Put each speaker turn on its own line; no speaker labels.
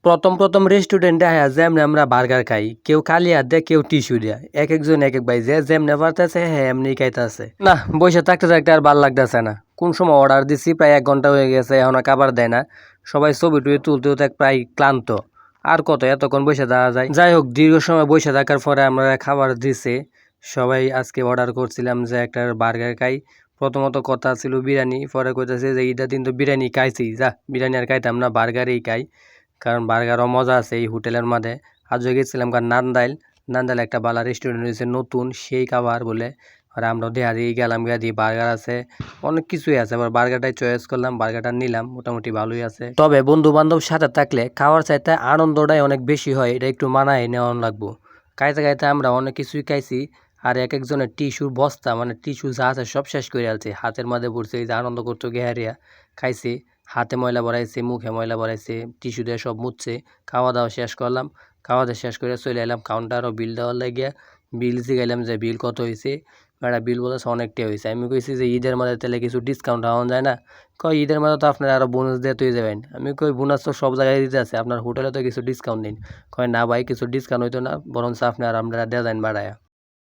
প্রথম রেস্টুরেন্টে আয়া যেমনে আমরা বার্গার খাই, কেউ খালি হাত দেয়, কেউ টিস্যু দেয়। একজন এক ভাই যেমনে পারতেছে হ্যাঁ এমনি খাইতেছে। না বসে থাকতে থাকতে আর ভাল লাগতেছে না। কোন সময় অর্ডার দিছি প্রায় 1 ঘন্টা হয়ে গেছে, এখন খাবার দেয় না। সবাই ছবি টবি তুলতে প্রায় ক্লান্ত। আর কত এতক্ষণ বসে থাকা যায়। যাই হোক, দীর্ঘ সময় বসে থাকার পরে আমরা খাবার দিছে। সবাই আজকে অর্ডার করছিলাম যে একটা বার্গার খাই। প্রথমত কথা ছিল বিরিয়ানি, পরে কইতেছে যে ঈদের দিন তো বিরিয়ানি খাইছি, যা বিরিয়ানি আর খাইতাম না, বার্গারই খাই। কারণ বার্গারও মজা আছে এই হোটেলের মধ্যে। আজও গেছিলাম কারণ নান্দাইল একটা বালা রেস্টুরেন্ট হয়েছে নতুন, সেই খাবার বলে। আর আমরা দেহা দিয়ে গেলাম, গিয়া দিয়ে বার্গার আছে, অনেক কিছুই আছে। আবার বার্গারটাই চয়েস করলাম, বার্গারটা নিলাম, মোটামুটি ভালোই আছে। তবে বন্ধু বান্ধব সাথে থাকলে খাওয়ার চাইতে আনন্দটাই অনেক বেশি হয়, এটা একটু মানায় নেওয়া লাগবো। খাইতে খাইতে আমরা অনেক কিছুই খাইছি। আর একজনের টিস্যুর বস্তা, মানে টিস্যু যা আছে সব শেষ করে আলছে, হাতের মধ্যে পড়ছে। এই যে আনন্দ করতো গেহারিয়া খাইছি, হাতে ময়লা ভরাইছে, মুখে ময়লা ভরাইছে, টিস্যু দিয়ে সব মুছছে। খাওয়া দাওয়া শেষ করলাম, খাওয়া দাওয়া শেষ করে চলে এলাম কাউন্টারও বিল দেওয়ার লাগিয়া। বিল জিগাইলাম যে বিল কত হয়েছে, একটা বিল বলেছে অনেকটাই হয়েছে। আমি কইছি যে ঈদের মধ্যে তাহলে কিছু ডিসকাউন্ট হওয়া যায় না? কয় ঈদের মধ্যে তো আপনার আরও বোনাস দিয়ে তুই যাবেন। আমি কই বোনাস তো সব জায়গায় দিতে আছে, আপনার হোটেলে তো কিছু ডিসকাউন্ট দিন। কয় না ভাই, কিছু ডিসকাউন্ট হইতো না, বরঞ্চ আপনার আমরা দেওয়া যান বাড়ায়া।